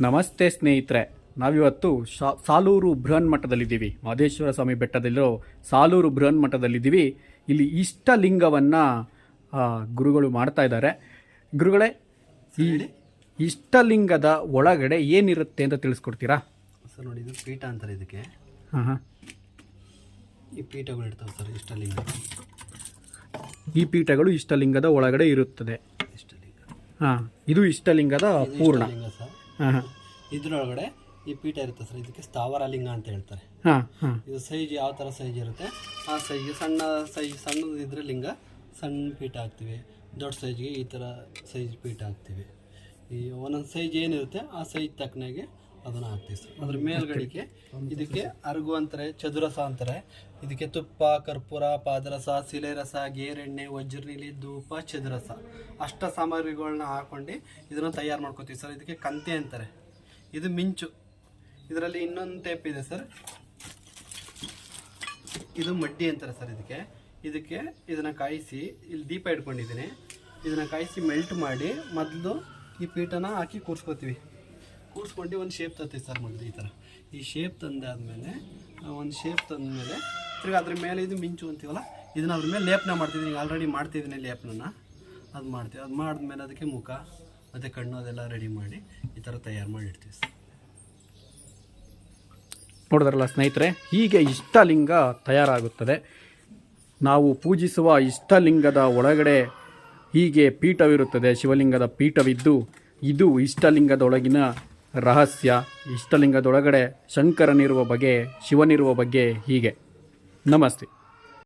ನಮಸ್ತೆ ಸ್ನೇಹಿತರೆ, ನಾವಿವತ್ತು ಸಾಲೂರು ಬೃಹನ್ ಮಠದಲ್ಲಿದ್ದೀವಿ. ಮಹದೇಶ್ವರ ಸ್ವಾಮಿ ಬೆಟ್ಟದಲ್ಲಿರೋ ಸಾಲೂರು ಬೃಹನ್ ಮಠದಲ್ಲಿದ್ದೀವಿ. ಇಲ್ಲಿ ಇಷ್ಟಲಿಂಗವನ್ನು ಗುರುಗಳು ಮಾಡ್ತಾ ಇದ್ದಾರೆ. ಗುರುಗಳೇ, ಈ ಇಷ್ಟಲಿಂಗದ ಒಳಗಡೆ ಏನಿರುತ್ತೆ ಅಂತ ತಿಳಿಸ್ಕೊಡ್ತೀರಾ? ಸರ್ ನೋಡಿ, ಇದು ಪೀಠ ಅಂತಾರೆ ಇದಕ್ಕೆ. ಹಾಂ, ಈ ಪೀಠಗಳು ಇರ್ತವೆ ಸರ್ ಇಷ್ಟಲಿಂಗ. ಈ ಪೀಠಗಳು ಇಷ್ಟಲಿಂಗದ ಒಳಗಡೆ ಇರುತ್ತದೆ. ಇಷ್ಟಲಿಂಗ, ಹಾಂ, ಇದು ಇಷ್ಟಲಿಂಗದ ಪೂರ್ಣ. ಸರ್ ಹಾಂ, ಇದ್ರೊಳಗಡೆ ಈ ಪೀಠ ಇರುತ್ತೆ ಸರ್, ಇದಕ್ಕೆ ಸ್ಥಾವರ ಲಿಂಗ ಅಂತ ಹೇಳ್ತಾರೆ. ಹಾಂ ಹಾಂ, ಇದು ಸೈಜ್ ಯಾವ ಥರ ಸೈಜ್ ಇರುತ್ತೆ ಆ ಸೈಜ್ಗೆ ಸಣ್ಣದು ಇದ್ರೆ ಲಿಂಗ ಸಣ್ಣ ಪೀಠ ಹಾಕ್ತೀವಿ, ದೊಡ್ಡ ಸೈಜ್ಗೆ ಈ ಥರ ಸೈಜ್ ಪೀಠ ಹಾಕ್ತೀವಿ. ಈ ಒಂದೊಂದು ಸೈಜ್ ಏನಿರುತ್ತೆ ಆ ಸೈಜ್ ತಕ್ಕನಾಗೆ ಅದನ್ನು ಹಾಕ್ತೀವಿ ಸರ್. ಅದ್ರ ಮೇಲ್ಗಡೆಗೆ ಇದಕ್ಕೆ ಅರಗು ಅಂತಾರೆ, ಚದುರಸ ಅಂತಾರೆ. ಇದಕ್ಕೆ ತುಪ್ಪ, ಕರ್ಪೂರ, ಪಾದರಸ, ಸಿಲೆರಸ, ಗೇರೆಣ್ಣೆ, ವಜ್ರನೀಲಿ, ಧೂಪ, ಚದುರಸ ಅಷ್ಟ ಸಾಮಗ್ರಿಗಳನ್ನ ಹಾಕೊಂಡು ಇದನ್ನು ತಯಾರು ಮಾಡ್ಕೋತೀವಿ ಸರ್. ಇದಕ್ಕೆ ಕಂತೆ ಅಂತಾರೆ. ಇದು ಮಿಂಚು. ಇದರಲ್ಲಿ ಇನ್ನೊಂದು ಟೈಪ್ ಇದೆ ಸರ್, ಇದು ಮಡ್ಡಿ ಅಂತಾರೆ ಸರ್. ಇದಕ್ಕೆ ಇದನ್ನು ಕಾಯಿಸಿ, ಇಲ್ಲಿ ದೀಪ ಇಟ್ಕೊಂಡಿದ್ದೀನಿ, ಇದನ್ನು ಕಾಯಿಸಿ ಮೆಲ್ಟ್ ಮಾಡಿ ಮೊದಲು ಈ ಪೀಠನ ಹಾಕಿ ಕೂರಿಸ್ಕೋತೀವಿ. ಕೂರಿಸ್ಕೊಂಡು ಒಂದು ಶೇಪ್ ತರ್ತೀವಿ ಸರ್. ಮೊದಲು ಈ ಥರ ಈ ಶೇಪ್ ತಂದಾದ್ಮೇಲೆ ತಿರ್ಗಿ ಅದ್ರ ಮೇಲೆ ಇದು ಮಿಂಚು ಅಂತೀವಲ್ಲ, ಇದನ್ನ ಅದ್ರ ಮೇಲೆ ಲೇಪನ ಮಾಡ್ತಿದ್ದೀನಿ. ಈಗ ಆಲ್ರೆಡಿ ಮಾಡ್ತಿದ್ದೀನಿ ಲೇಪನ, ಅದು ಮಾಡ್ತೀವಿ. ಅದು ಮಾಡಿದ್ಮೇಲೆ ಅದಕ್ಕೆ ಮುಖ ಮತ್ತು ಕಣ್ಣು ಅದೆಲ್ಲ ರೆಡಿ ಮಾಡಿ ಈ ಥರ ತಯಾರು ಮಾಡಿ ಇಡ್ತೀವಿ ಸರ್. ನೋಡಿದ್ರಲ್ಲ ಸ್ನೇಹಿತರೆ, ಹೀಗೆ ಇಷ್ಟಲಿಂಗ ತಯಾರಾಗುತ್ತದೆ. ನಾವು ಪೂಜಿಸುವ ಇಷ್ಟಲಿಂಗದ ಒಳಗಡೆ ಹೀಗೆ ಪೀಠವಿರುತ್ತದೆ, ಶಿವಲಿಂಗದ ಪೀಠವಿದ್ದು ಇದು ಇಷ್ಟಲಿಂಗದೊಳಗಿನ ರಹಸ್ಯ. ಇಷ್ಟಲಿಂಗದೊಳಗಡೆ ಶಂಕರನಿರುವ ಬಗೆ, ಶಿವನಿರುವ ಬಗ್ಗೆ ಹೀಗೆ. ನಮಸ್ತೆ.